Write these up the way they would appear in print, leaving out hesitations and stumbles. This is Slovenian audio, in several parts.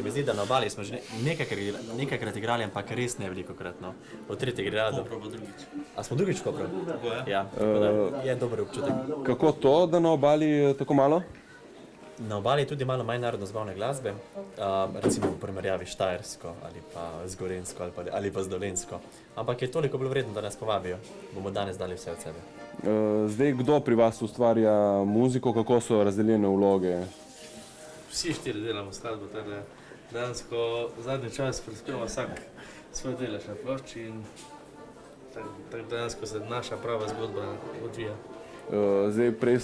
mi zdi, da na obali smo že nekajkrat igrali, ampak res ne velikokrat. No. Od tretjega igrali. Kopro bo drugič. A smo drugič v Kopru? Tako je. Ja, tako da je dober občutek. Kako to, da na obali je tako malo? Na obali je tudi malo manj narodno-zabavne glasbe, recimo v primerjavi s Štajersko ali pa z Gorenjsko ali pa z Dolenjsko. Ampak je toliko bolj vredno, da nas povabijo. Bomo danes dali vse od sebe. Zdaj, kdo pri vas ustvarja muziko, kako so razdeljene vloge? Vsi 4 delamo skladbo, teda dejansko zadnji čas prispeva vsak svoj delež na plošči in tako dejansko se naša prava zgodba odvija. Zdaj, prej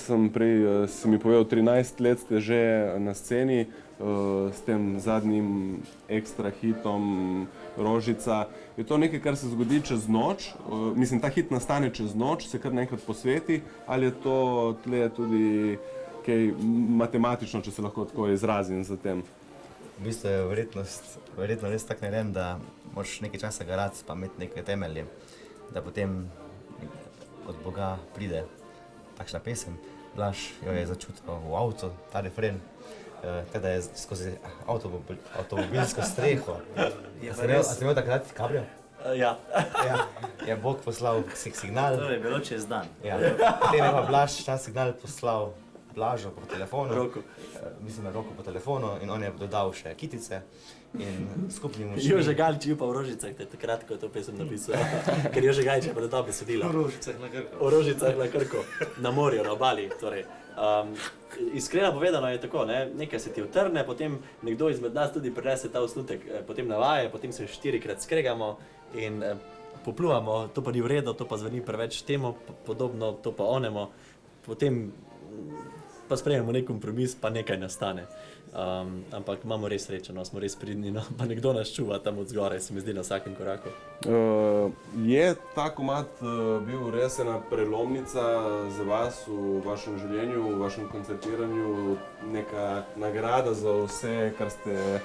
si mi povedal, 13 let ste že na sceni s tem zadnjim ekstra hitom Rožica. Je to nekaj, kar se zgodi čez noč? Mislim, ta hit nastane čez noč, se kar nekaj posveti, ali je to tle tudi kaj matematično, če se lahko tako izrazim za tem? V bistvu je verjetno res tak narejen, da moraš nekaj časa garati pa imeti neke temelje, da potem od Boga pride takšna pesem. Blaž jo je začutil v avtu, ta refren, teda je skozi avtomobilsko streho. A ste imel takrat kabrio? Ja. Je Bog poslal signal. To je bilo čez dan. Ja. Potem je pa Blaž ta signal poslal Blažo po telefonu. Roku. Mislim, na Roku po telefonu in on je dodal še kitice in skupni močmi. Jože Galič je pa v Rožicah, takrat, ko je to pesem napisal. Ker Jože Galič je pa dodal besedilo. V Rožicah na Krku. V Rožicah na Krku, na morju, na obali. Torej. Iskreno povedano je tako, nekaj se ti utrne, potem nekdo izmed nas tudi prinese ta osnutek, potem navaje, potem se 4-krat skregamo in popluvamo, to pa ni v redu, to pa zveni preveč temu podobno, to pa onemo. Potem pa sprejmemo nek kompromis, pa nekaj nastane. Ampak imamo res srečo, smo res pridni, pa nekdo nas čuva tam od zgoraj, se mi zdi na vsakem koraku. Je ta komad bil res ena prelomnica za vas v vašem življenju, v vašem koncertiranju, neka nagrada za vse, kar ste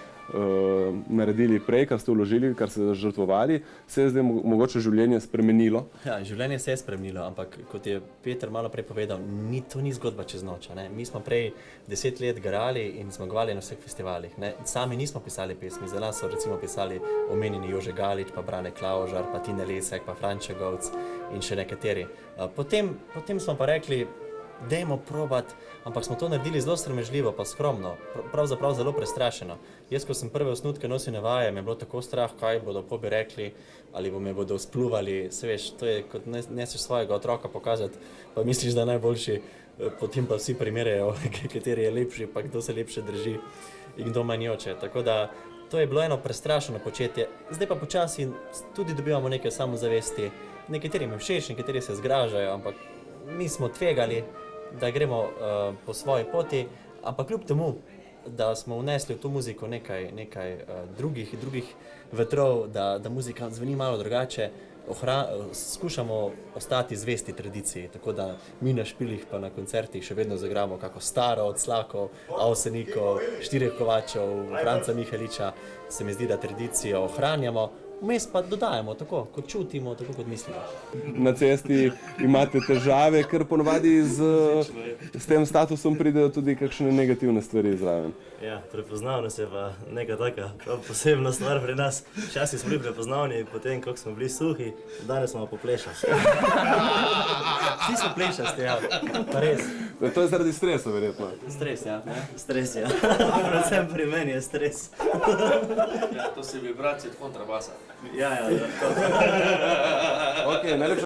naredili prej, kar ste vložili, kar ste žrtvovali, se je zdaj mogoče življenje spremenilo? Ja, življenje se je spremenilo, ampak kot je Peter malo prej povedal, to ni zgodba čez noč. Mi smo prej 10 let garali in zmagovali na vseh festivalih. Sami nismo pisali pesmi, za nas so recimo pisali omenjeni Jože Galič, pa Brane Klaužar, pa Tine Lesek, pa Franče Govc in še nekateri. Potem smo pa rekli, dajmo probat, ampak smo to naredili zelo sramežljivo pa skromno, pravzaprav zelo prestrašeno. Jaz, ko sem prve osnutke nosil na vaje, me je bilo tako strah, kaj bodo pobi rekli, ali me bodo spluvali, se veš, to je kot neseš svojega otroka pokazati, pa misliš, da je najboljši, potem pa vsi primerjajo, kateri je lepši, pa kdo se lepše drži in kdo manj joče. Tako da to je bilo eno prestrašeno početje. Zdaj pa počasi tudi dobivamo nekaj samozavesti, nekateri mi všeč, nekateri se zgražajo, ampak mi smo tvegali, da gremo po svoji poti, ampak kljub temu, da smo vnesli v to muziko nekaj drugih vetrov, da muzika zveni malo drugače, skušamo ostati zvesti tradiciji, tako da mi na špilih pa na koncertih še vedno zagramo kako staro od Slakov, Avsenikov, Štirih Kovačev, Franca Miheliča, se mi zdi, da tradicijo ohranjamo, vmes pa dodajamo tako, kot čutimo, tako kot mislimo. Na cesti imate težave, ker ponavadi s tem statusom pridejo tudi kakšne negativne stvari zraven. Ja, prepoznavnost je pa neka taka posebna stvar pri nas. Včasih smo bili prepoznavni, potem kako smo bili suhi, danes smo poplešasti. Vsi smo plešasti, ja, pa res. To je zaradi stresa, verjetno. Stres, ja. Stres, ja. Predvsem pri meni je stres. Ja, to so vibracije od kontrabasa. Ja, Ok, najlepša